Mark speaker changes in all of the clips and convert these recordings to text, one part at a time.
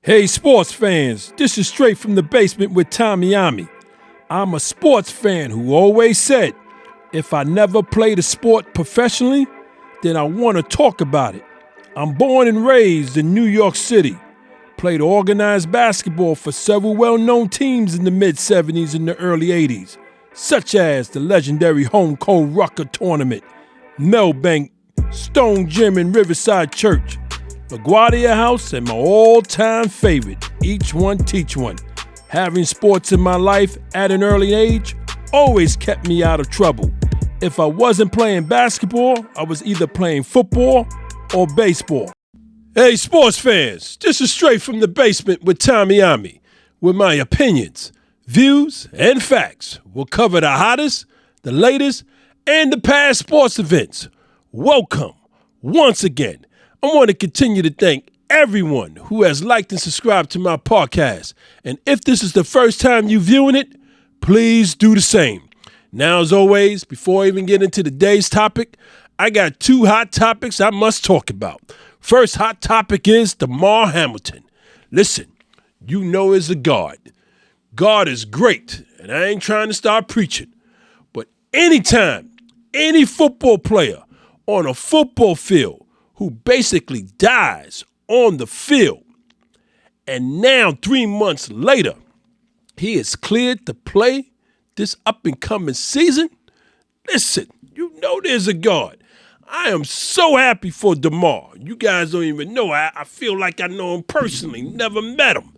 Speaker 1: Hey sports fans, this is Straight from the Basement with OMMY. I'm a sports fan who always said, if I never played a sport professionally, then I want to talk about it. I'm born and raised in New York City. Played organized basketball for several well-known teams in the mid-'70s and the early '80s, such as the legendary Home Cold Rucker Tournament, Melbank, Stone Gym and Riverside Church, LaGuardia House, and my all-time favorite, Each One Teach One. Having sports in my life at an early age always kept me out of trouble. If I wasn't playing basketball, I was either playing football or baseball. Hey sports fans, this is Straight from the Basement with OMMY, where my opinions, views, and facts will cover the hottest, the latest, and the past sports events. Welcome once again. I want to continue to thank everyone who has liked and subscribed to my podcast. And if this is the first time you're viewing it, please do the same. Now, as always, before I even get into today's topic, I got two hot topics I must talk about. First hot topic is Damar Hamilton. Listen, you know he's a guard. God is great, and I ain't trying to start preaching. But anytime any football player on a football field who basically dies on the field, and now 3 months later, he is cleared to play this up-and-coming season, listen, you know there's a God. I am so happy for Damar. You guys don't even know. I feel like I know him personally, never met him.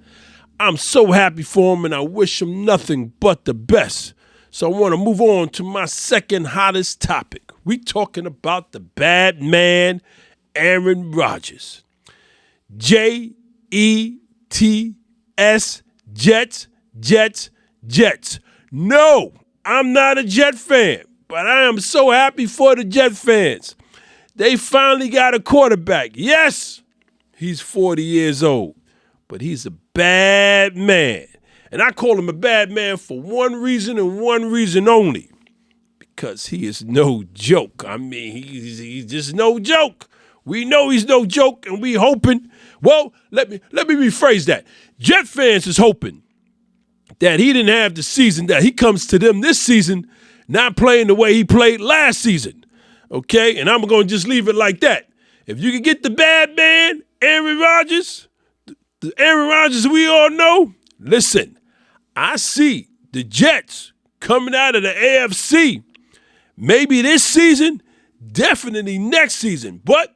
Speaker 1: I'm so happy for him, and I wish him nothing but the best. So I want to move on to my second hottest topic. We talking about the bad man, Aaron Rodgers. J-E-T-S, Jets, Jets, Jets. No, I'm not a Jet fan, but I am so happy for the Jet fans. They finally got a quarterback. Yes, he's 40 years old, but he's a bad man. And I call him a bad man for one reason and one reason only, because he is no joke. I mean, he's just no joke. We know he's no joke, and we hoping. Well, let me rephrase that. Jet fans is hoping that he didn't have the season, that he comes to them this season not playing the way he played last season. Okay? And I'm going to just leave it like that. If you can get the bad man, Aaron Rodgers, the Aaron Rodgers we all know, listen, I see the Jets coming out of the AFC. Maybe this season, definitely next season. But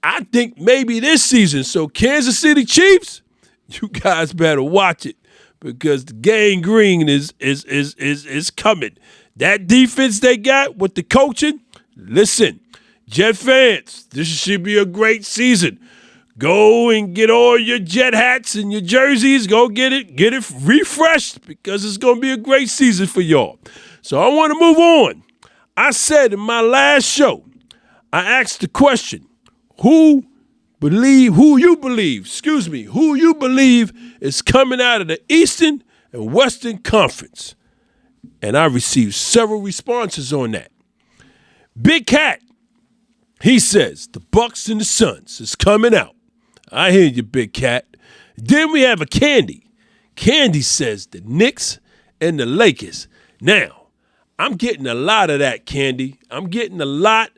Speaker 1: I think maybe this season. So Kansas City Chiefs, you guys better watch it, because the gangrene is coming. That defense they got with the coaching, listen, Jet fans, this should be a great season. Go and get all your Jet hats and your jerseys. Go get it refreshed, because it's going to be a great season for y'all. So I want to move on. I said in my last show, I asked the question, who you believe is coming out of the Eastern and Western Conference? And I received several responses on that. Big Cat, he says the Bucks and the Suns is coming out. I hear you, Big Cat. Then we have a Candy. Candy says the Knicks and the Lakers. Now, I'm getting a lot of that, Candy. I'm getting a lot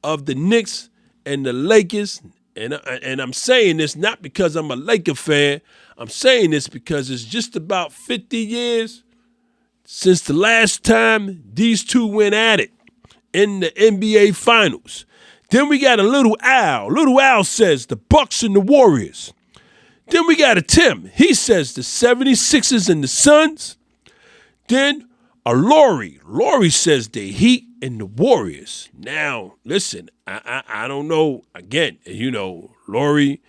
Speaker 1: of the Knicks and the Lakers, and I'm saying this not because I'm a Laker fan. I'm saying this because it's just about 50 years since the last time these two went at it in the NBA Finals. Then we got a Little Al. Little Al says the Bucks and the Warriors. Then we got a Tim. He says the 76ers and the Suns. Then a Lori. Lori says the Heat and the Warriors. Now, listen, I don't know. Again, Lori,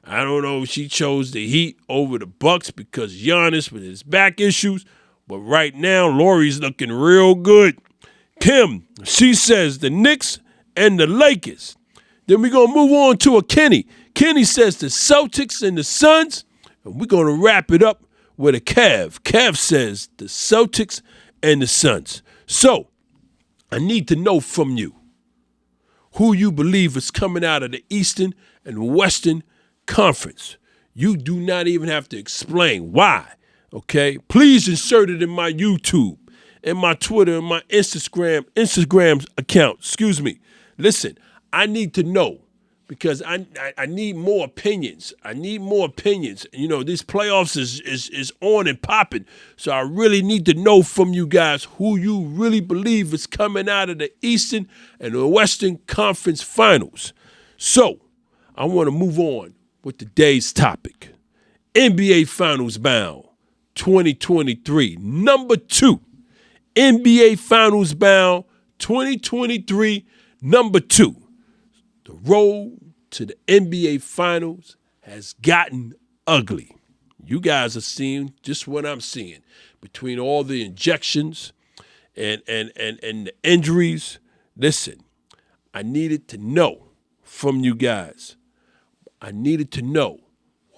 Speaker 1: I don't know if she chose the Heat over the Bucks because Giannis with his back issues. But right now, Lori's looking real good. Kim, she says the Knicks and the Lakers. Then we're going to move on to a Kenny. Kenny says the Celtics and the Suns. And we're going to wrap it up with a Kev. Kev says the Celtics and the Suns. So, I need to know from you who you believe is coming out of the Eastern and Western Conference. You do not even have to explain why. Okay? Please insert it in my YouTube, in my Twitter, in my Instagram account. Excuse me. Listen, I need to know because I need more opinions. I need more opinions. You know, these playoffs is on and popping. So I really need to know from you guys who you really believe is coming out of the Eastern and the Western Conference Finals. So I want to move on with today's topic. NBA Finals bound 2023. Number 2. NBA Finals bound 2023. Number 2. The road to the NBA Finals has gotten ugly. You guys are seeing just what I'm seeing. Between all the injections and the injuries. Listen, I needed to know from you guys. I needed to know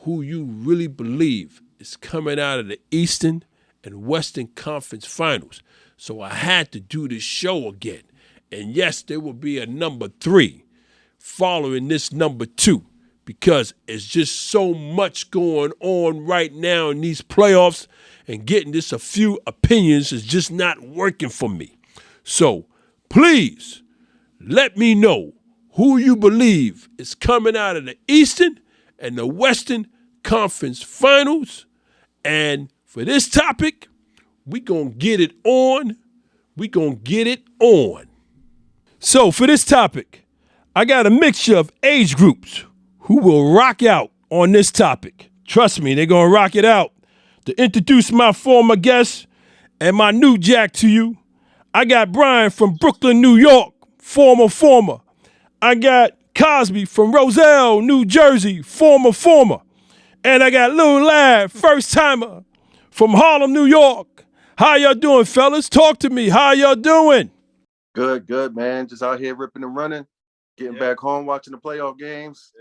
Speaker 1: who you really believe is coming out of the Eastern and Western Conference Finals. So I had to do this show again. And yes, there will be a number 3 following this number 2 because it's just so much going on right now in these playoffs, and getting just a few opinions is just not working for me. So please let me know who you believe is coming out of the Eastern and the Western Conference Finals. And for this topic, we gonna get it on. We gonna get it on. So for this topic, I got a mixture of age groups who will rock out on this topic. Trust me, they're gonna rock it out. To introduce my former guest and my new jack to you, I got Brian from Brooklyn, New York, former. I got Cosby from Roselle, New Jersey, former. And I got Lil Lad, first timer from Harlem, New York. How y'all doing, fellas? Talk to me. How y'all doing?
Speaker 2: Good, man. Just out here ripping and running. Getting back home, watching the playoff games.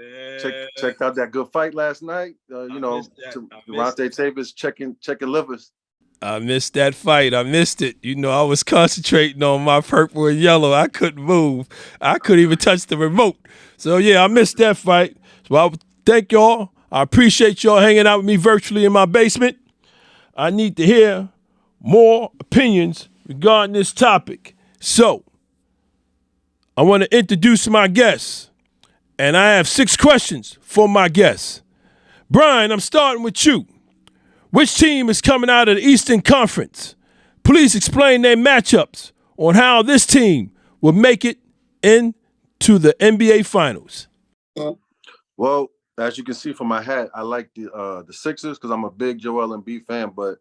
Speaker 2: Checked out that good fight last night. Devontae Davis checking livers.
Speaker 1: I missed that fight. I missed it. You know, I was concentrating on my purple and yellow. I couldn't move. I couldn't even touch the remote. So, yeah, I missed that fight. So I thank y'all. I appreciate y'all hanging out with me virtually in my basement. I need to hear more opinions regarding this topic. So, I want to introduce my guests, and I have 6 questions for my guests. Brian, I'm starting with you. Which team is coming out of the Eastern Conference? Please explain their matchups on how this team will make it into the NBA Finals.
Speaker 2: Well, as you can see from my hat, I like the Sixers because I'm a big Joel Embiid fan, but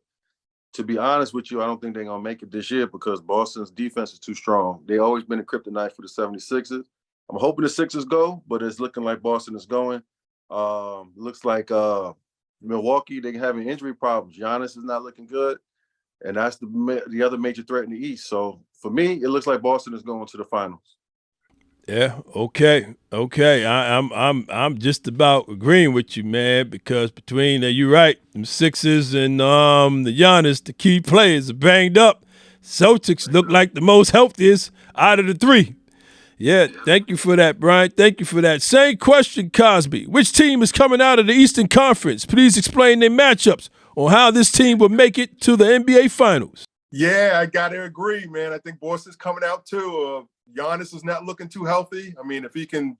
Speaker 2: to be honest with you, I don't think they're going to make it this year because Boston's defense is too strong. They've always been a kryptonite for the 76ers. I'm hoping the Sixers go, but it's looking like Boston is going. Looks like Milwaukee, they're having injury problems. Giannis is not looking good, and that's the other major threat in the East. So for me, it looks like Boston is going to the finals.
Speaker 1: Yeah, okay. I'm just about agreeing with you, man, because between you're right, the Sixers and the Giannis, the key players are banged up. Celtics look like the most healthiest out of the 3. Yeah, thank you for that, Brian. Thank you for that. Same question, Cosby. Which team is coming out of the Eastern Conference? Please explain their matchups on how this team will make it to the NBA Finals.
Speaker 3: Yeah, I got to agree, man. I think Boston's coming out too. Giannis is not looking too healthy. I mean, if he can,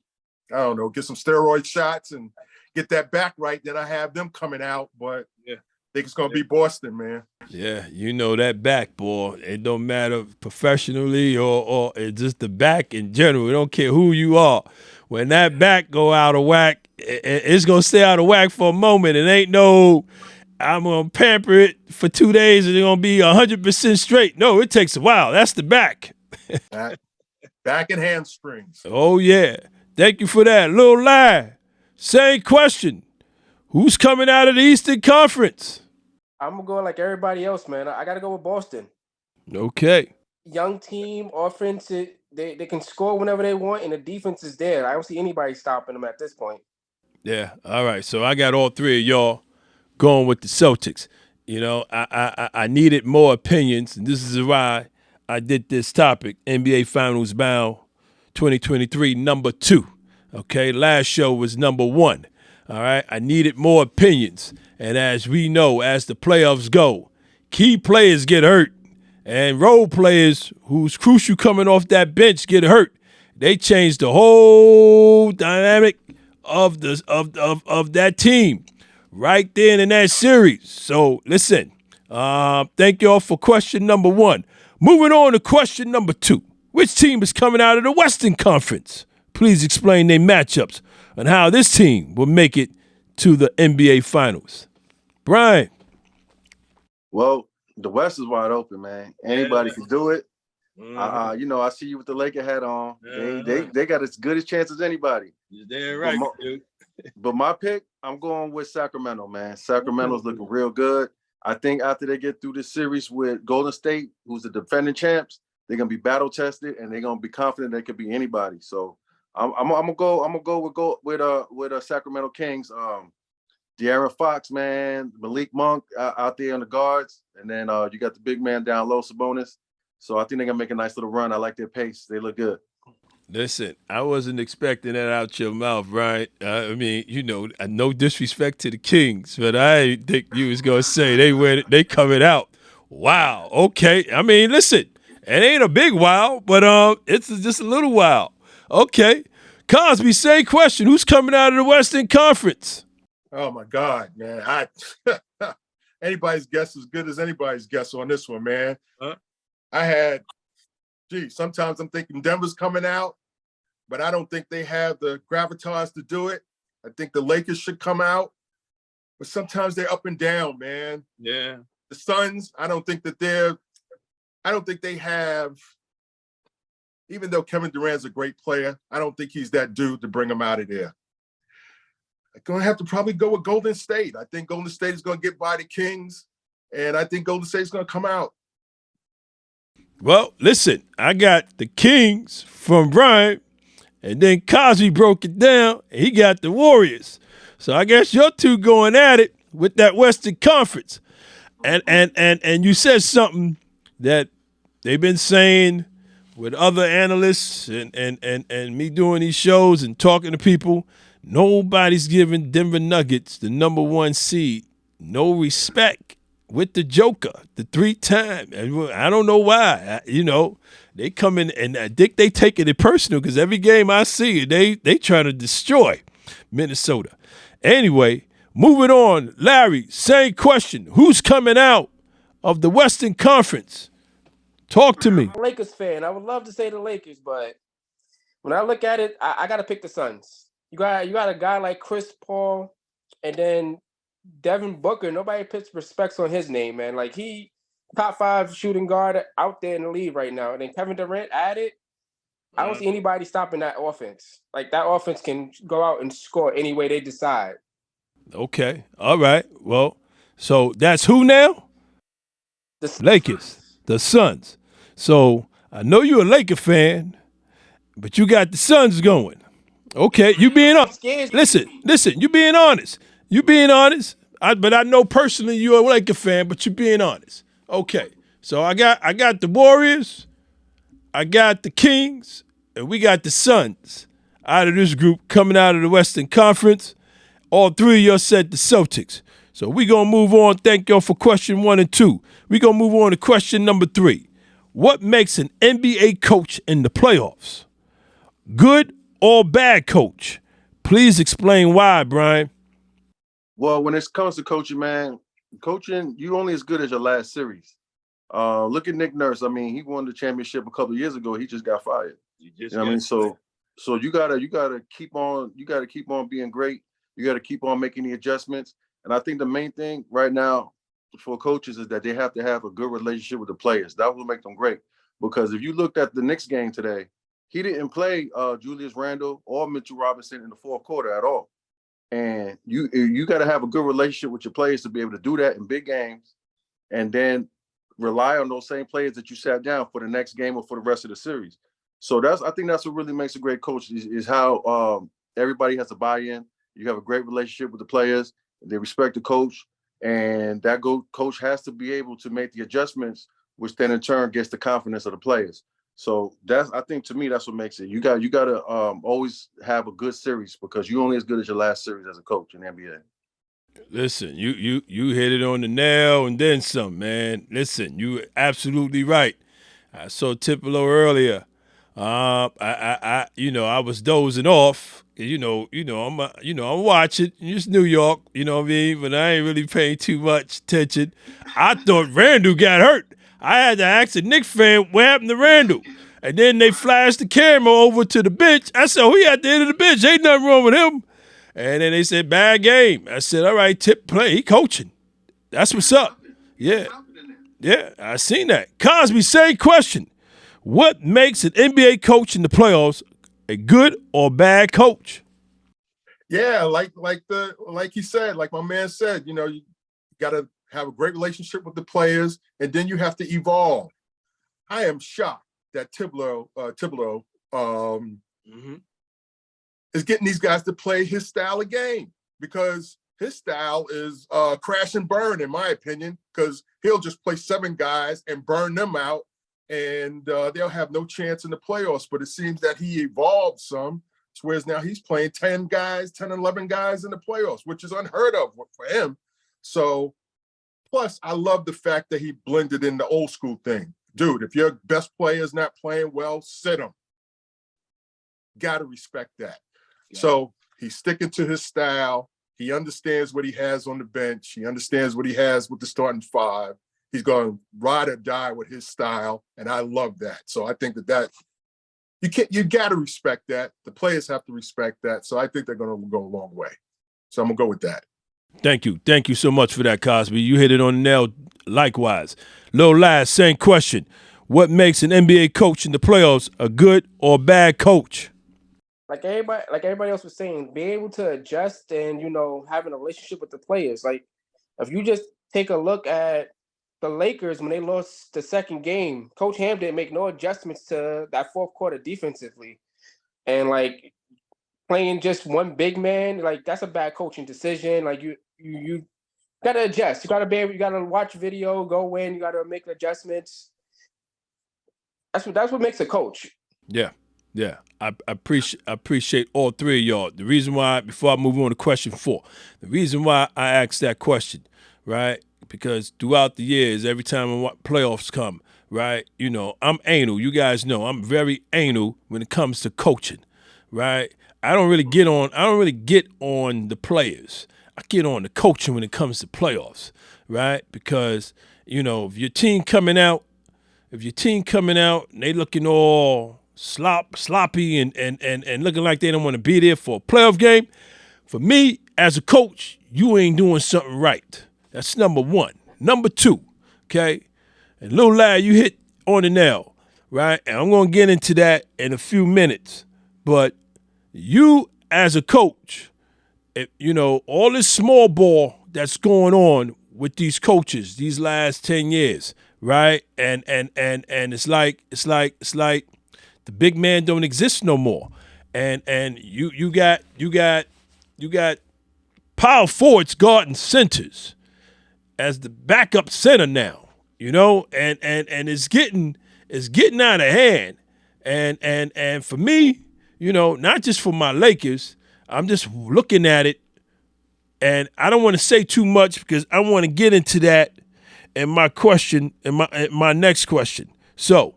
Speaker 3: I don't know, get some steroid shots and get that back right, then I have them coming out. But yeah, I think it's going to be Boston, man.
Speaker 1: Yeah, you know that back, boy. It don't matter professionally or it's just the back in general. It don't care who you are. When that back go out of whack, it's going to stay out of whack for a moment. It ain't no, I'm going to pamper it for 2 days and it's going to be 100% straight. No, it takes a while. That's the back.
Speaker 3: Back and hamstrings.
Speaker 1: Oh, yeah. Thank you for that. Lil Lad, same question. Who's coming out of the Eastern Conference?
Speaker 4: I'm going to go like everybody else, man. I got to go with Boston.
Speaker 1: Okay.
Speaker 4: Young team, offense, they can score whenever they want, and the defense is there. I don't see anybody stopping them at this point.
Speaker 1: Yeah, all right. So I got all 3 of y'all going with the Celtics. You know, I needed more opinions, and this is why I did this topic, NBA Finals bound 2023, number 2. Okay, last show was number 1. All right. I needed more opinions. And as we know, as the playoffs go, key players get hurt. And role players who's crucial coming off that bench get hurt. They change the whole dynamic of that team right then in that series. So listen, thank y'all for question number 1. Moving on to question number 2. Which team is coming out of the Western Conference? Please explain their matchups and how this team will make it to the NBA Finals. Brian.
Speaker 2: Well, the West is wide open, man. Anybody can do it. You know, I see you with the Laker hat on. They got as good a chance as anybody.
Speaker 5: You're damn right, dude.
Speaker 2: But my pick, I'm going with Sacramento, man. Sacramento's looking real good. I think after they get through this series with Golden State, who's the defending champs, they're gonna be battle tested and they're gonna be confident they could be anybody. So I'm gonna go with Sacramento Kings. De'Aaron Fox, man, Malik Monk out there on the guards, and then you got the big man down low, Sabonis. So I think they're gonna make a nice little run. I like their pace; they look good.
Speaker 1: Listen, I wasn't expecting that out your mouth, right? I mean, you know, no disrespect to the Kings, but I didn't think you was gonna say they coming out. Wow. Okay. I mean, listen, it ain't a big wow, but it's just a little wow. Okay. Cosby, same question. Who's coming out of the Western Conference?
Speaker 3: Oh my God, man! Anybody's guess as good as anybody's guess on this one, man. Sometimes I'm thinking Denver's coming out, but I don't think they have the gravitas to do it. I think the Lakers should come out, but sometimes they're up and down, man.
Speaker 5: Yeah.
Speaker 3: The Suns, I don't think they have, even though Kevin Durant's a great player, I don't think he's that dude to bring them out of there. I'm going to have to probably go with Golden State. I think Golden State is going to get by the Kings, and I think Golden State's going to come out.
Speaker 1: Well, listen, I got the Kings from Brian, and then Cosby broke it down, and he got the Warriors. So I guess you're two going at it with that Western Conference. And you said something that they've been saying with other analysts and me doing these shows and talking to people. Nobody's giving Denver Nuggets, the number 1 seed, no respect with the Joker, the 3-time. I don't know why. They come in and I think they taking it personal because every game I see, they try to destroy Minnesota. Anyway, moving on. Larry, same question. Who's coming out of the Western Conference? Talk to me.
Speaker 4: I'm a Lakers fan. I would love to say the Lakers, but when I look at it, I got to pick the Suns. You got a guy like Chris Paul, and then Devin Booker. Nobody puts respects on his name, man. Like he top 5 shooting guard out there in the league right now. And then Kevin Durant added. I don't see anybody stopping that offense. Like that offense can go out and score any way they decide.
Speaker 1: Okay. All right. Well, so that's who now?
Speaker 4: The
Speaker 1: Lakers. The Suns. So I know you're a Laker fan, but you got the Suns going. Okay, you being honest. Listen, you being honest. But I know personally you're a Laker fan, but you're being honest. Okay, so I got the Warriors, I got the Kings, and we got the Suns out of this group coming out of the Western Conference. All 3 of y'all said the Celtics. So we're going to move on. Thank y'all for question 1 and 2. We're going to move on to question number 3. What makes an NBA coach in the playoffs? Good or bad coach? Please explain why, Brian.
Speaker 2: Well, when it comes to coaching, man, you only as good as your last series. Look at Nick Nurse. I mean, he won the championship a couple of years ago. He just got fired. You know what I mean? So you gotta keep on being great. You gotta keep on making the adjustments. And I think the main thing right now for coaches is that they have to have a good relationship with the players. That will make them great. Because if you looked at the Knicks game today, he didn't play Julius Randle or Mitchell Robinson in the 4th quarter at all. And you got to have a good relationship with your players to be able to do that in big games and then rely on those same players that you sat down for the next game or for the rest of the series. So I think that's what really makes a great coach is how everybody has a buy-in. You have a great relationship with the players. They respect the coach. And that coach has to be able to make the adjustments, which then in turn gets the confidence of the players. So I think to me, that's what makes it. You got to always have a good series because you're only as good as your last series as a coach in the NBA.
Speaker 1: Listen, you hit it on the nail and then some, man. Listen, you absolutely right. I saw Tipolo earlier. I was dozing off. I'm watching. It's New York, you know what I mean? But I ain't really paying too much attention. I thought Randall got hurt. I had to ask a Knicks fan what happened to Randall. And then they flashed the camera over to the bench. I said, he at the end of the bench. Ain't nothing wrong with him. And then they said, bad game. I said, all right, Tip, play. He coaching. That's what's up. Yeah. Yeah, I seen that. Cosby, same question. What makes an NBA coach in the playoffs a good or bad coach?
Speaker 3: Yeah, like he said, like my man said, you got to have a great relationship with the players, and then you have to evolve. I am shocked that Thibodeau is getting these guys to play his style of game, because his style is crash and burn, in my opinion, because he'll just play 7 guys and burn them out, and they'll have no chance in the playoffs. But it seems that he evolved some, whereas now he's playing 10 and 11 guys in the playoffs, which is unheard of for him. So, plus, I love the fact that he blended in the old school thing. Dude, if your best player is not playing well, sit him. Got to respect that. Yeah. So he's sticking to his style. He understands what he has on the bench. He understands what he has with the starting 5. He's going to ride or die with his style, and I love that. So I think that you got to respect that. The players have to respect that. So I think they're going to go a long way. So I'm going to go with that.
Speaker 1: Thank you. Thank you so much for that, Cosby. You hit it on the nail likewise. Lil Laz, same question. What makes an NBA coach in the playoffs a good or bad coach?
Speaker 4: Like everybody else was saying, be able to adjust and, having a relationship with the players. Like, if you just take a look at the Lakers when they lost the second game, Coach Ham didn't make no adjustments to that fourth quarter defensively. And, like, playing just one big man, like, that's a bad coaching decision. Like, you got to adjust. You got to watch video, go in, you got to make adjustments. That's what makes a coach.
Speaker 1: Yeah. Yeah, I appreciate all 3 of y'all. The reason why, before I move on to question 4, the reason why I asked that question, right? Because throughout the years, every time playoffs come, right, I'm anal. You guys know I'm very anal when it comes to coaching, right? I don't really get on the players. I get on the coaching when it comes to playoffs, right? Because, if your team coming out and they looking all sloppy and looking like they don't want to be there for a playoff game, for me, as a coach, you ain't doing something right. That's number 1. Number 2, okay? And Lil Lad, you hit on the nail, right? And I'm going to get into that in a few minutes. But you, as a coach, all this small ball that's going on with these coaches these last 10 years, right? And it's like the big man don't exist no more, and you got power forwards guarding centers as the backup center now, and it's getting out of hand, and for me, not just for my Lakers, I'm just looking at it, and I don't want to say too much because I want to get into that in my question, in my next question. So,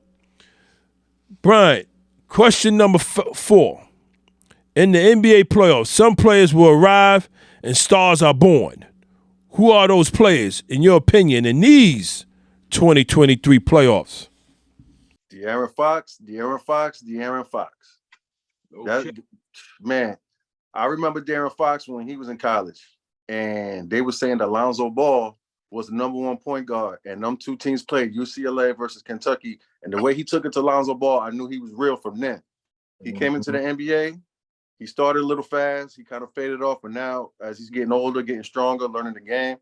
Speaker 1: Brian, question number 4. In the NBA playoffs, some players will arrive and stars are born. Who are those players, in your opinion, in these 2023 playoffs?
Speaker 2: De'Aaron Fox. Man, I remember De'Aaron Fox when he was in college, and they were saying that Lonzo Ball was the number 1 point guard, and them 2 teams played, UCLA versus Kentucky, and the way he took it to Lonzo Ball, I knew he was real from then. He came into the NBA, he started a little fast, he kind of faded off, but now as he's getting older, getting stronger, learning the game,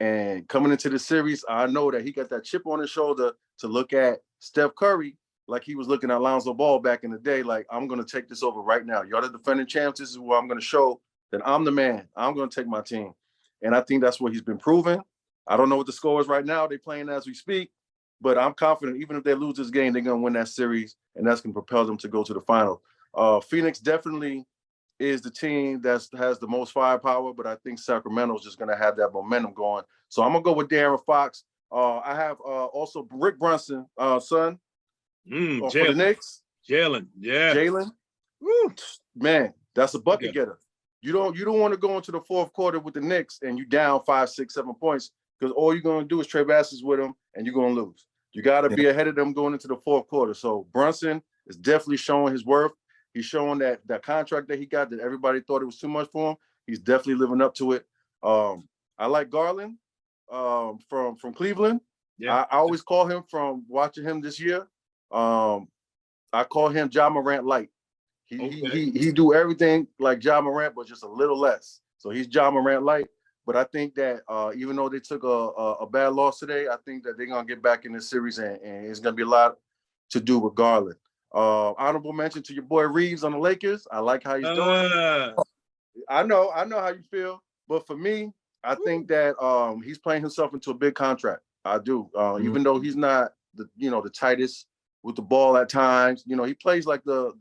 Speaker 2: and coming into the series, I know that he got that chip on his shoulder to look at Steph Curry like he was looking at Lonzo Ball back in the day, like, I'm going to take this over right now. Y'all the defending champs, this is where I'm going to show that I'm the man. I'm going to take my team. And I think that's what he's been proving. I don't know what the score is right now. They're playing as we speak, But I'm confident even if they lose this game, they're gonna win that series, and that's gonna propel them to go to the final. Phoenix definitely is the team that has the most firepower, but I think Sacramento is just gonna have that momentum going. So I'm gonna go with De'Aaron Fox. I have also Rick Brunson, son, for the Knicks.
Speaker 5: Jalen, yeah.
Speaker 2: Jalen, man, that's a bucket getter. You don't want to go into the fourth quarter with the Knicks and you down 5, 6, 7 points because all you're gonna do is trade baskets with them and you're gonna lose. You got to be ahead of them going into the fourth quarter. So Brunson is definitely showing his worth. He's showing that contract that he got that everybody thought it was too much for him. He's definitely living up to it. I like Garland from Cleveland. Yeah. I always call him from watching him this year. I call him Ja Morant light. He do everything like Ja Morant, but just a little less. So he's Ja Morant light. But I think that even though they took a bad loss today, I think that they're gonna get back in this series, and it's gonna be a lot to do with Garland. Honorable mention to your boy Reeves on the Lakers. I like how he's doing. I know how you feel, but for me, I think that he's playing himself into a big contract. I do, even though he's not the tightest with the ball at times. He plays like the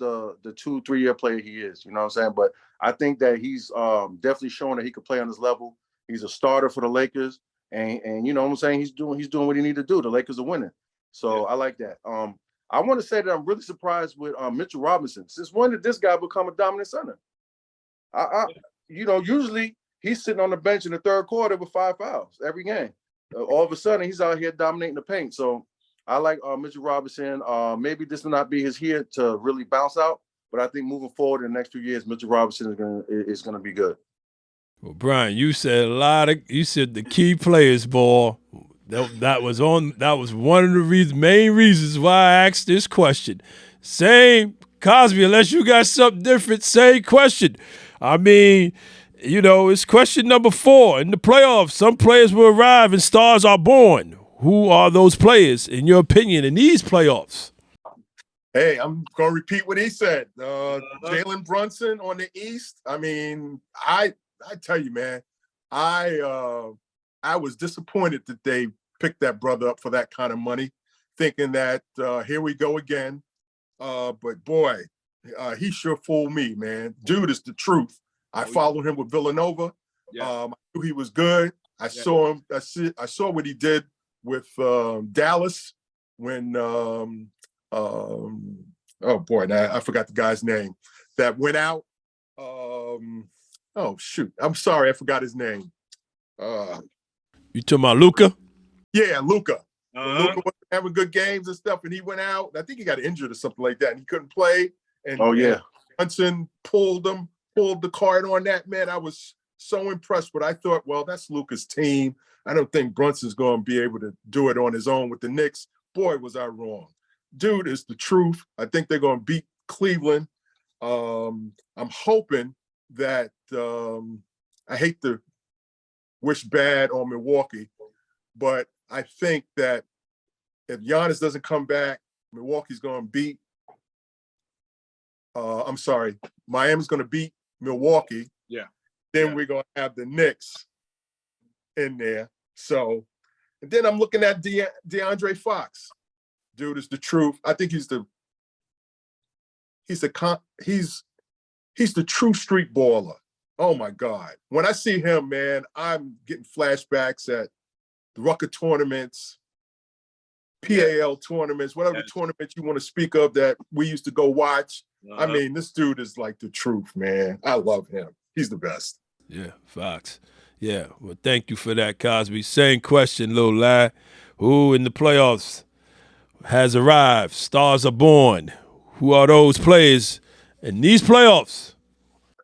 Speaker 2: 2-3 year player he is. You know what I'm saying? But I think that he's definitely showing that he could play on this level. He's a starter for the Lakers, and you know what I'm saying? He's doing what he need to do. The Lakers are winning, so I like that. I want to say that I'm really surprised with Mitchell Robinson. Since when did this guy become a dominant center? Usually he's sitting on the bench in the third quarter with 5 fouls every game. All of a sudden, he's out here dominating the paint. So I like Mitchell Robinson. Maybe this will not be his year to really bounce out, but I think moving forward in the next few years, Mitchell Robinson is gonna be good.
Speaker 1: Well, Brian, you said the key players, boy. That was one of the main reasons why I asked this question. Same, Cosby, unless you got something different, same question. I mean, it's question number 4. In the playoffs, some players will arrive and stars are born. Who are those players, in your opinion, in these playoffs?
Speaker 3: Hey, I'm going to repeat what he said. Jalen Brunson on the East. I mean, I tell you, man, I was disappointed that they picked that brother up for that kind of money, thinking that here we go again. But boy, he sure fooled me, man. Dude is the truth. I followed him with Villanova. I knew he was good. I saw him. I saw what he did with Dallas when oh boy, now I forgot the guy's name that went out. Oh shoot, I'm sorry, I forgot his name.
Speaker 1: You talking about Luka?
Speaker 3: Yeah, Luka. Luka was having good games and stuff, and he went out. I think he got injured or something like that, and he couldn't play. And Brunson pulled the card on that, man. I was so impressed, but I thought, well, that's Luka's team. I don't think Brunson's going to be able to do it on his own with the Knicks. Boy, was I wrong. Dude is the truth. I think they're going to beat Cleveland. I'm hoping that I hate to wish bad on Milwaukee, but I think that if Giannis doesn't come back, Milwaukee's going to beat Miami's going to beat Milwaukee.
Speaker 5: Yeah.
Speaker 3: Then we're going to have the Knicks in there. So, and then I'm looking at DeAndre Fox. Dude is the truth. I think he's the true street baller. Oh my God. When I see him, man, I'm getting flashbacks at the Rucker tournaments, PAL tournaments, whatever tournament you want to speak of that we used to go watch. I mean, this dude is like the truth, man. I love him. He's the best.
Speaker 1: Yeah, Fox. Yeah, well, thank you for that, Cosby. Same question, little lad. Who in the playoffs has arrived? Stars are born. Who are those players in these playoffs?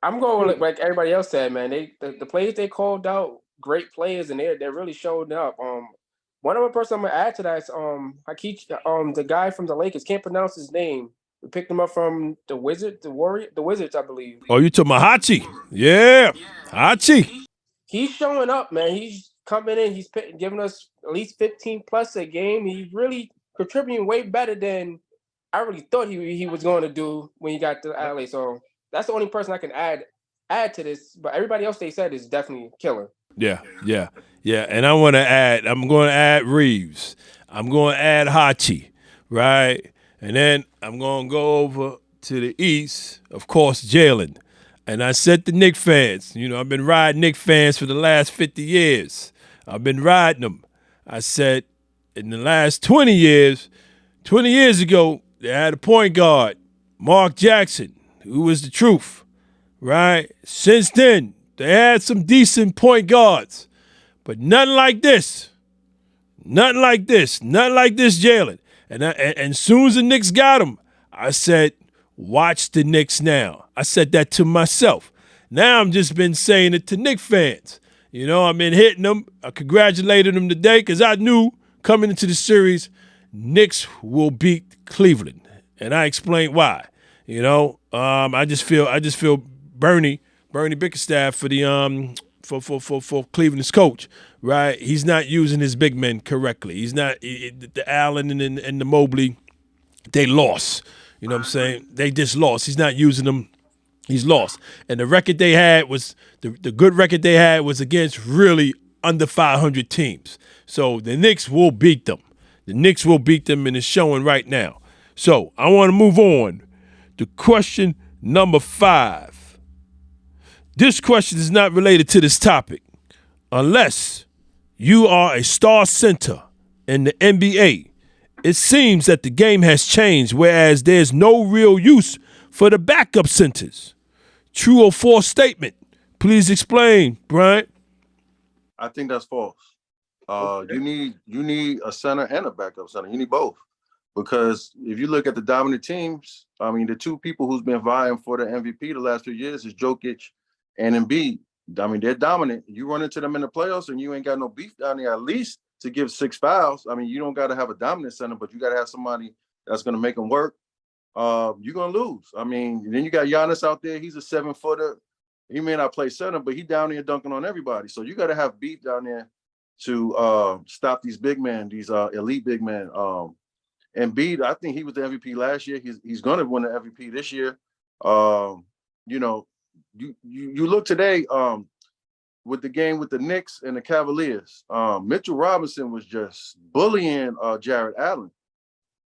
Speaker 4: I'm going with like everybody else said, man. The players they called out, great players, and they really showed up. One other person I'm gonna add to that is the guy from the Lakers. Can't pronounce his name. We picked him up from the Wizards, I believe.
Speaker 1: Oh, you talking about Hachi? Yeah, Hachi.
Speaker 4: He's showing up, man. He's coming in. He's giving us at least 15 plus a game. He's really contributing way better than I really thought he was going to do when he got to LA. So that's the only person I can add to this. But everybody else they said is definitely killer.
Speaker 1: Yeah. And I'm going to add Reeves. I'm going to add Hachi, right? And then I'm going to go over to the East, of course, Jalen. And I said to Knicks fans, I've been riding Knicks fans for the last 50 years. I've been riding them. I said in the last 20 years ago, they had a point guard, Mark Jackson, who was the truth, right? Since then, they had some decent point guards, but nothing like this. Nothing like this. Nothing like this, Jalen. And as soon as the Knicks got him, I said, watch the Knicks now. I said that to myself. Now I'm just been saying it to Knicks fans. I've been hitting them. I congratulated them today because I knew coming into the series, Knicks will beat Cleveland. And I explained why. I just feel Bernie Bickerstaff for the for Cleveland's coach, right? He's not using his big men correctly. He's not the Allen and the Mobley. They lost. You know what I'm saying? They just lost. He's not using them. He's lost. And the record they had was the good record they had was against really under 500 teams. So the Knicks will beat them. The Knicks will beat them, and it's showing right now. So I want to move on to question number 5. This question is not related to this topic. Unless you are a star center in the NBA, it seems that the game has changed, whereas there's no real use for the backup centers. True or false statement? Please explain, Bryant.
Speaker 2: I think that's false. You need a center and a backup center. You need both. Because if you look at the dominant teams, I mean, the two people who's been vying for the MVP the last few years is Jokic and Embiid. I mean, they're dominant. You run into them in the playoffs and you ain't got no beef down there, at least to give 6 fouls. I mean, you don't got to have a dominant center, but you got to have somebody that's going to make them work. You're going to lose. I mean, then you got Giannis out there. He's a 7-footer. He may not play center, but he down there dunking on everybody. So you got to have beef down there to stop these big men, these elite big men. Embiid, I think he was the MVP last year. He's going to win the MVP this year. You look today with the game with the Knicks and the Cavaliers. Mitchell Robinson was just bullying Jared Allen,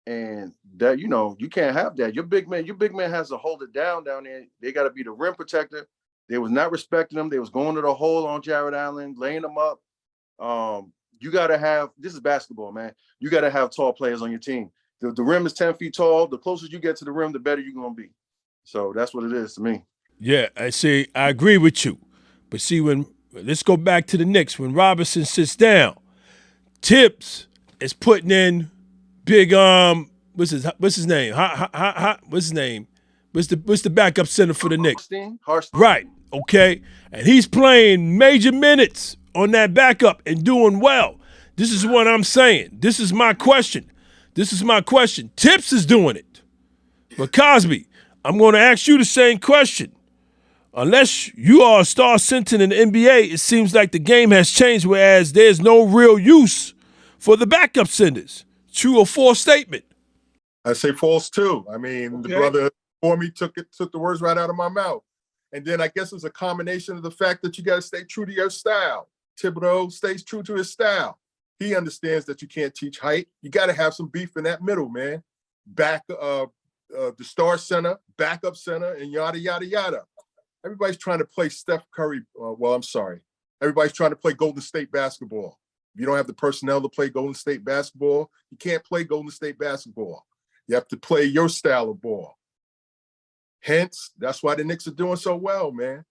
Speaker 2: and that you can't have that. Your big man has to hold it down there. They got to be the rim protector. They was not respecting him. They was going to the hole on Jared Allen, laying him up. You got to have, this is basketball, man. You got to have tall players on your team. The rim is 10 feet tall. The closer you get to the rim, the better you're going to be. So that's what it is to me.
Speaker 1: Yeah, I agree with you. But see, let's go back to the Knicks. When Robinson sits down, Tibbs is putting in big, what's his name? What's his name? What's the backup center for the Knicks?
Speaker 2: Harstein.
Speaker 1: Right, okay. And he's playing major minutes on that backup and doing well. This is what I'm saying. This is my question. Tips is doing it. But Cosby, I'm going to ask you the same question. Unless you are a star center in the NBA, it seems like the game has changed, whereas there's no real use for the backup centers. True or false statement?
Speaker 3: I say false too. I mean, The brother for me took the words right out of my mouth. And then I guess it's a combination of the fact that you got to stay true to your style. Thibodeau stays true to his style. He understands that you can't teach height. You got to have some beef in that middle, man. The star center, backup center, and yada, yada, yada. Everybody's trying to play Steph Curry. Everybody's trying to play Golden State basketball. If you don't have the personnel to play Golden State basketball, you can't play Golden State basketball. You have to play your style of ball. Hence, that's why the Knicks are doing so well, man.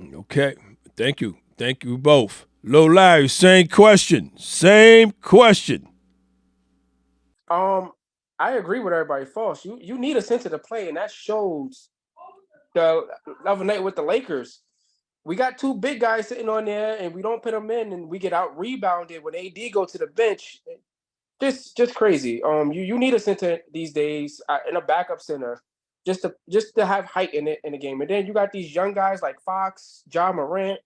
Speaker 1: Okay. Thank you. Thank you both. Lil Larry, same question.
Speaker 4: I agree with everybody. False. You need a center to play, and that shows the other night with the Lakers. We got 2 big guys sitting on there, and we don't put them in, and we get out rebounded when AD go to the bench. Just crazy. You need a center these days and a backup center just to have height in the game. And then you got these young guys like Fox, Ja Morant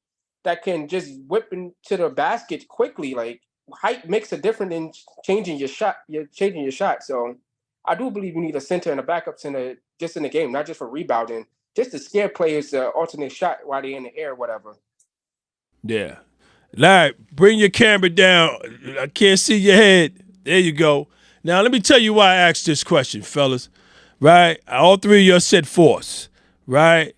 Speaker 4: that can just whip into the basket quickly. Like height makes a difference in changing your shot. You're changing your shot. So I do believe you need a center and a backup center just in the game, not just for rebounding, just to scare players to alternate shot while they're in the air or whatever.
Speaker 1: Yeah. Larry, bring your camera down. I can't see your head. There you go. Now, let me tell you why I asked this question, fellas. Right? All three of you said force. Right?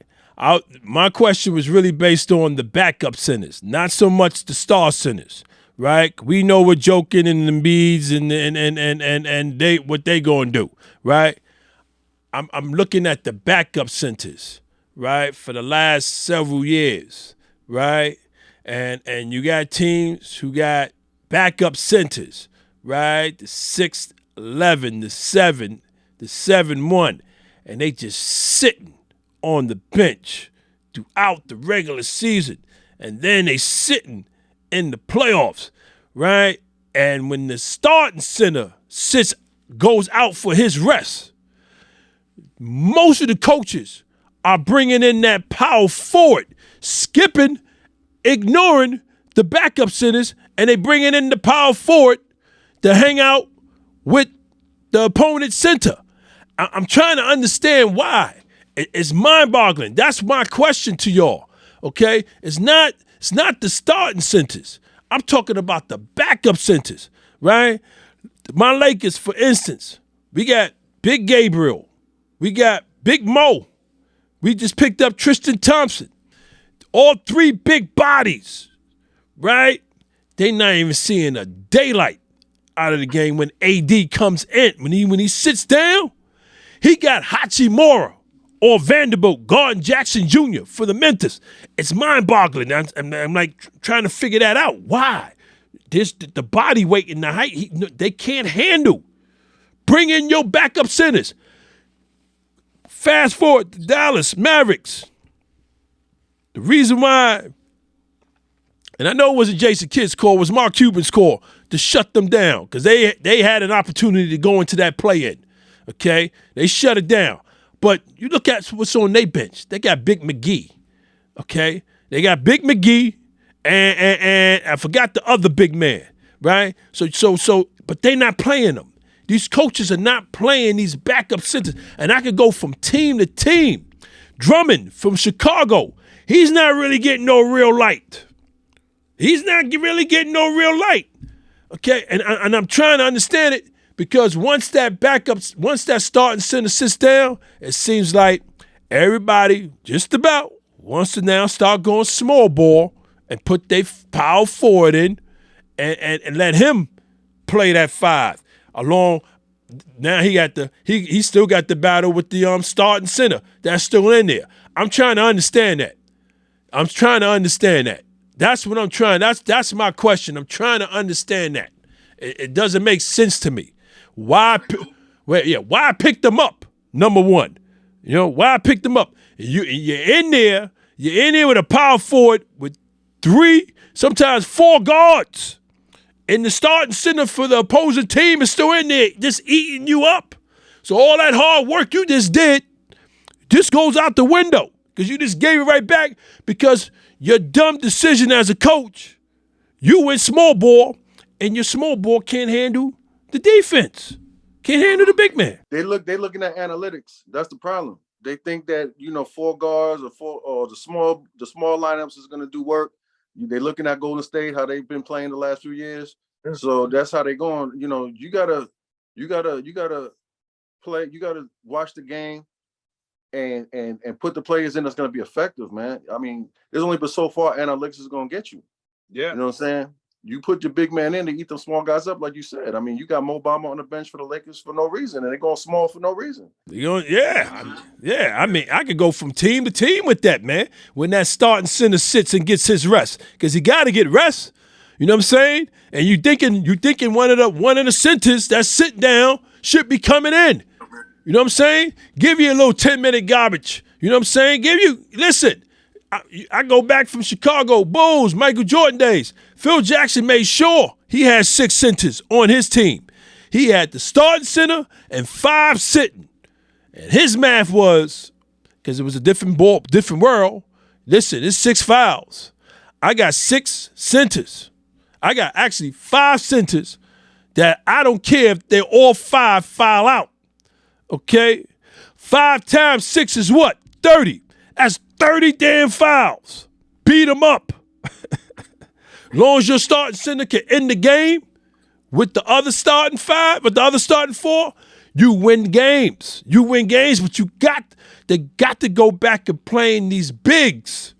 Speaker 1: My question was really based on the backup centers, not so much the star centers. Right? We know we're joking and the Embiids and they what they gonna do. Right? I'm looking at the backup centers, right, for the last several years, right? And you got teams who got backup centers, right? The 6'11", the 7'1", and they just sitting on the bench throughout the regular season. And then they sitting in the playoffs, right? And when the starting center goes out for his rest, most of the coaches are bringing in that power forward, skipping, ignoring the backup centers, and they bringing in the power forward to hang out with the opponent's center. I'm trying to understand why. It's mind-boggling. That's my question to y'all. Okay, it's not the starting centers. I'm talking about the backup centers, right? My Lakers, for instance, we got Big Gabriel. We got Big Mo. We just picked up Tristan Thompson. All three big bodies, right? They not even seeing a daylight out of the game when AD comes in. When he sits down, he got Hachimura or Vanderbilt guarding Jackson Jr. for the Memphis. It's mind-boggling. I'm like trying to figure that out. Why? The body weight and the height, they can't handle. Bring in your backup centers. Fast forward to Dallas Mavericks. The reason why, and I know it wasn't Jason Kidd's call, it was Mark Cuban's call to shut them down because they had an opportunity to go into that play-in, okay? They shut it down. But you look at what's on their bench. They got Big McGee, okay? They got Big McGee and I forgot the other big man, right? So, but they not playing them. These coaches are not playing these backup centers. And I could go from team to team. Drummond from Chicago, he's not really getting no real light. He's not really getting no real light. Okay, and I'm trying to understand it because once that starting center sits down, it seems like everybody just about wants to now start going small ball and put their power forward in and let him play that five. Along now he still got the battle with the starting center. That's still in there. I'm trying to understand that. That's what I'm trying. That's my question. I'm trying to understand that. It doesn't make sense to me. Why I picked them up, number one. You know, why I picked them up. You're in there with a power forward with 3, sometimes 4 guards. And the starting center for the opposing team is still in there, just eating you up. So all that hard work you just did just goes out the window because you just gave it right back because your dumb decision as a coach, you went small ball, and your small ball can't handle the defense, can't handle the big man.
Speaker 2: They're looking at analytics. That's the problem. They think that 4 guards or the small lineups is going to do work. They're looking at Golden State, how they've been playing the last few years. So that's how they're going. You gotta play. You gotta watch the game and put the players in that's gonna be effective, man. I mean, there's only but so far analytics is gonna get you.
Speaker 3: Yeah.
Speaker 2: You know what I'm saying? You put your big man in to eat them small guys up, like you said. I mean, you got Mo Bamba on the bench for the Lakers for no reason, and they're going small for no reason.
Speaker 1: I mean, I could go from team to team with that, man. When that starting center sits and gets his rest, because he got to get rest. You know what I'm saying? And you thinking one of the centers that's sitting down should be coming in. You know what I'm saying? Give you a little 10-minute garbage. You know what I'm saying? Listen. I go back from Chicago Bulls, Michael Jordan days. Phil Jackson made sure he had 6 centers on his team. He had the starting center and 5 sitting. And his math was, because it was a different world, listen, it's 6 fouls. I got 6 centers. I got actually 5 centers that I don't care if they're all 5 foul out. Okay? 5 times 6 is what? 30. That's 30 damn fouls. Beat them up. As long as your starting center can end the game with the other starting five, with the other starting four, you win games. You win games, but they got to go back and playing these bigs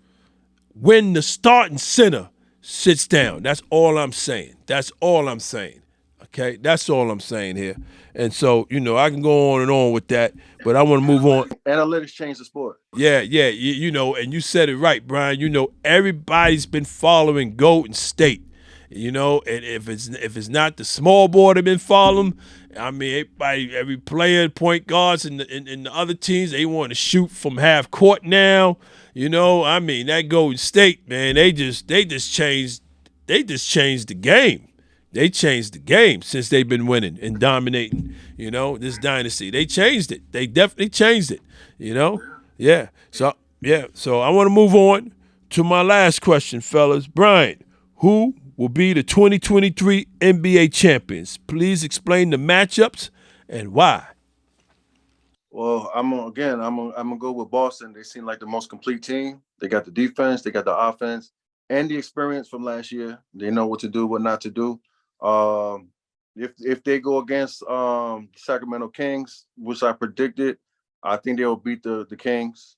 Speaker 1: when the starting center sits down. That's all I'm saying. That's all I'm saying. Okay, that's all I'm saying here. And so, I can go on and on with that, but I want to move on.
Speaker 2: Analytics change the sport.
Speaker 1: Yeah, and you said it right, Brian. Everybody's been following Golden State. And if it's not the small board that been following, I mean, every player, point guards, and the other teams, they want to shoot from half court now. I mean, that Golden State, man, they just changed the game. They changed the game since they've been winning and dominating, this dynasty. They changed it. They definitely changed it, Yeah. So I want to move on to my last question, fellas. Brian, who will be the 2023 NBA champions? Please explain the matchups and why.
Speaker 2: Well, I'm gonna go with Boston. They seem like the most complete team. They got the defense, they got the offense, and the experience from last year. They know what to do, what not to do. If they go against Sacramento Kings, which I predicted, I think they'll beat the Kings.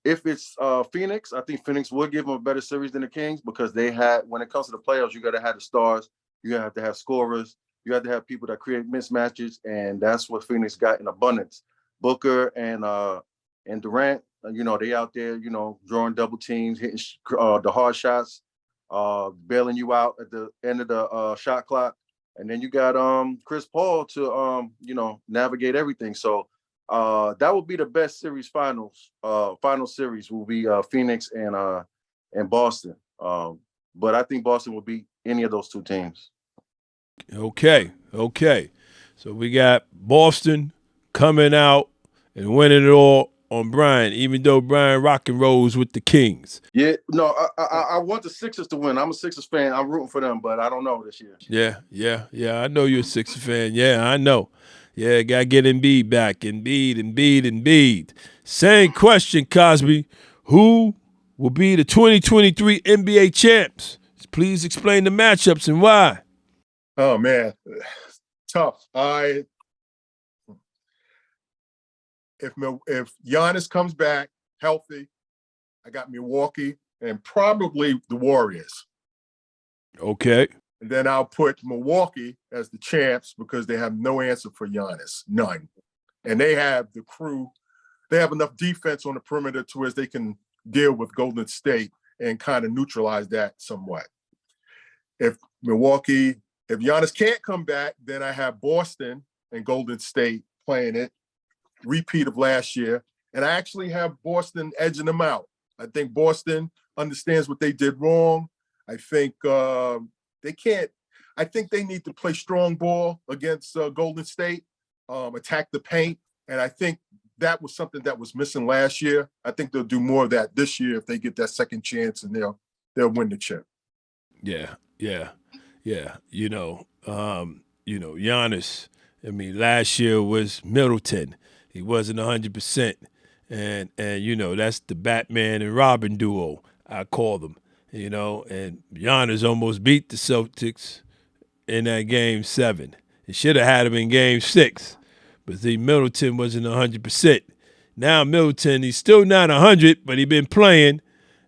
Speaker 2: If it's Phoenix, I think Phoenix will give them a better series than the Kings because when it comes to the playoffs, you got to have the stars, you have to have scorers, you have to have people that create mismatches, and that's what Phoenix got in abundance. Booker and Durant, they out there, drawing double teams, hitting the hard shots, bailing you out at the end of the shot clock. And then you got Chris Paul to navigate everything. So that will be the best series finals. Final series will be Phoenix and Boston. But I think Boston will beat any of those two teams.
Speaker 1: Okay. So we got Boston coming out and winning it all on Brian, even though Brian rock and rolls with the Kings.
Speaker 2: Yeah, no, I want the Sixers to win. I'm a Sixers fan. I'm rooting for them, but I don't know this year.
Speaker 1: Yeah. I know you're a Sixers fan. Yeah, I know. Yeah, got to get Embiid back. Embiid. Same question, Cosby. Who will be the 2023 NBA champs? Please explain the matchups and why.
Speaker 3: Oh, man. Tough. If Giannis comes back healthy, I got Milwaukee and probably the Warriors.
Speaker 1: Okay.
Speaker 3: And then I'll put Milwaukee as the champs because they have no answer for Giannis, none. And they have the crew. They have enough defense on the perimeter to where they can deal with Golden State and kind of neutralize that somewhat. If Giannis can't come back, then I have Boston and Golden State playing it. Repeat of last year. And I actually have Boston edging them out. I think Boston understands what they did wrong. I think I think they need to play strong ball against Golden State, attack the paint. And I think that was something that was missing last year. I think they'll do more of that this year if they get that second chance and they'll win the chip.
Speaker 1: Yeah. Giannis, I mean, last year was Middleton. He wasn't 100%. And that's the Batman and Robin duo, I call them. And Giannis almost beat the Celtics in that game 7. He should have had him in game 6. But see, Middleton wasn't 100%. Now Middleton, he's still not 100, but he been playing.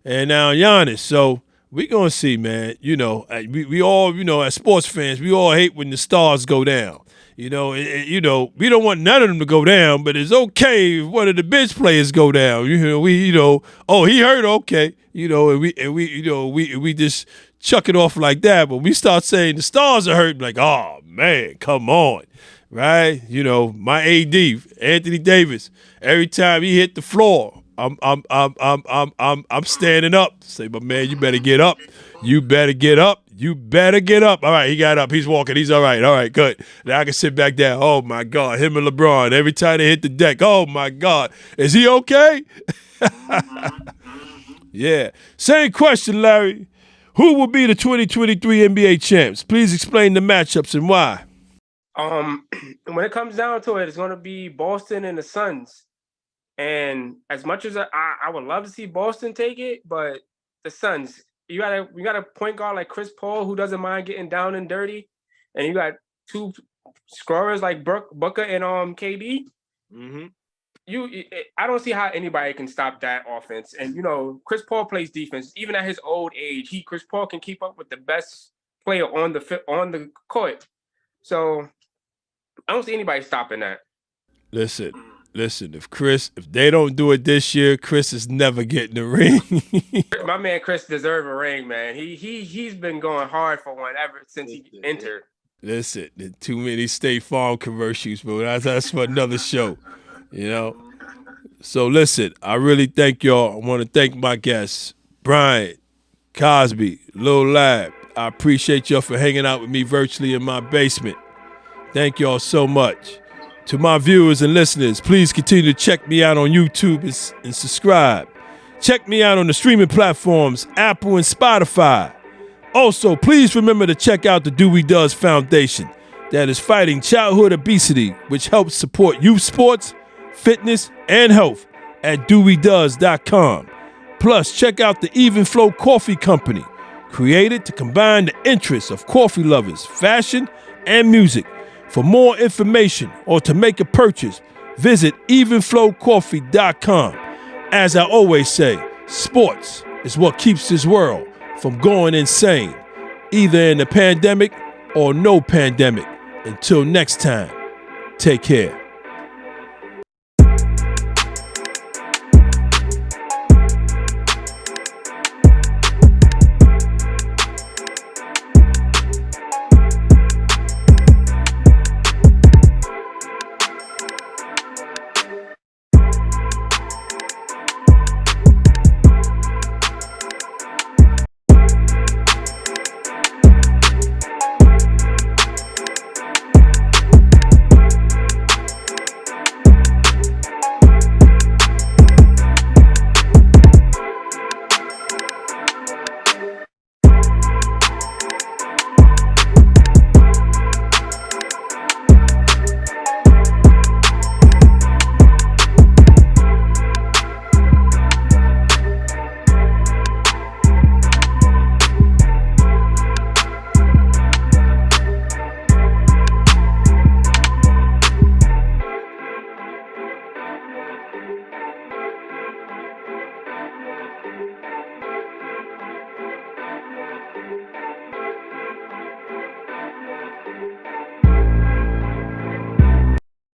Speaker 1: And now Giannis. So we going to see, man. We all, as sports fans, we all hate when the stars go down. We don't want none of them to go down, but it's okay if one of the bench players go down. He hurt, okay. And we just chuck it off like that. But we start saying the stars are hurt, like, oh man, come on, right? My AD, Anthony Davis, every time he hit the floor, I'm standing up. Say, but man, you better get up. You better get up. All right, he got up. He's walking. He's all right. All right, good. Now I can sit back down. Oh, my God. Him and LeBron, every time they hit the deck. Oh, my God. Is he okay? Yeah. Same question, Larry. Who will be the 2023 NBA champs? Please explain the matchups and why.
Speaker 4: When it comes down to it, it's going to be Boston and the Suns. And as much as I would love to see Boston take it, but the Suns, you got a point guard like Chris Paul who doesn't mind getting down and dirty, and you got two scorers like Booker and KD.
Speaker 1: Mm-hmm.
Speaker 4: I don't see how anybody can stop that offense. And Chris Paul plays defense. Even at his old age, Chris Paul can keep up with the best player on the court. So I don't see anybody stopping that.
Speaker 1: Listen. If they don't do it this year, Chris is never getting a ring.
Speaker 4: My man Chris deserves a ring, man. He's been going hard for one ever since he entered.
Speaker 1: Listen, too many State Farm commercials, but that's for another show. So listen, I really thank y'all. I want to thank my guests, Brian, Cosby, Lil Lab. I appreciate y'all for hanging out with me virtually in my basement. Thank y'all so much. To my viewers and listeners, please continue to check me out on YouTube and subscribe. Check me out on the streaming platforms, Apple and Spotify. Also, please remember to check out the Dewey Does Foundation that is fighting childhood obesity, which helps support youth sports, fitness, and health at DeweyDoes.com. Plus, check out the Even Flow Coffee Company, created to combine the interests of coffee lovers, fashion, and music. For more information or to make a purchase, visit evenflowcoffee.com. As I always say, sports is what keeps this world from going insane, either in the pandemic or no pandemic. Until next time, take care.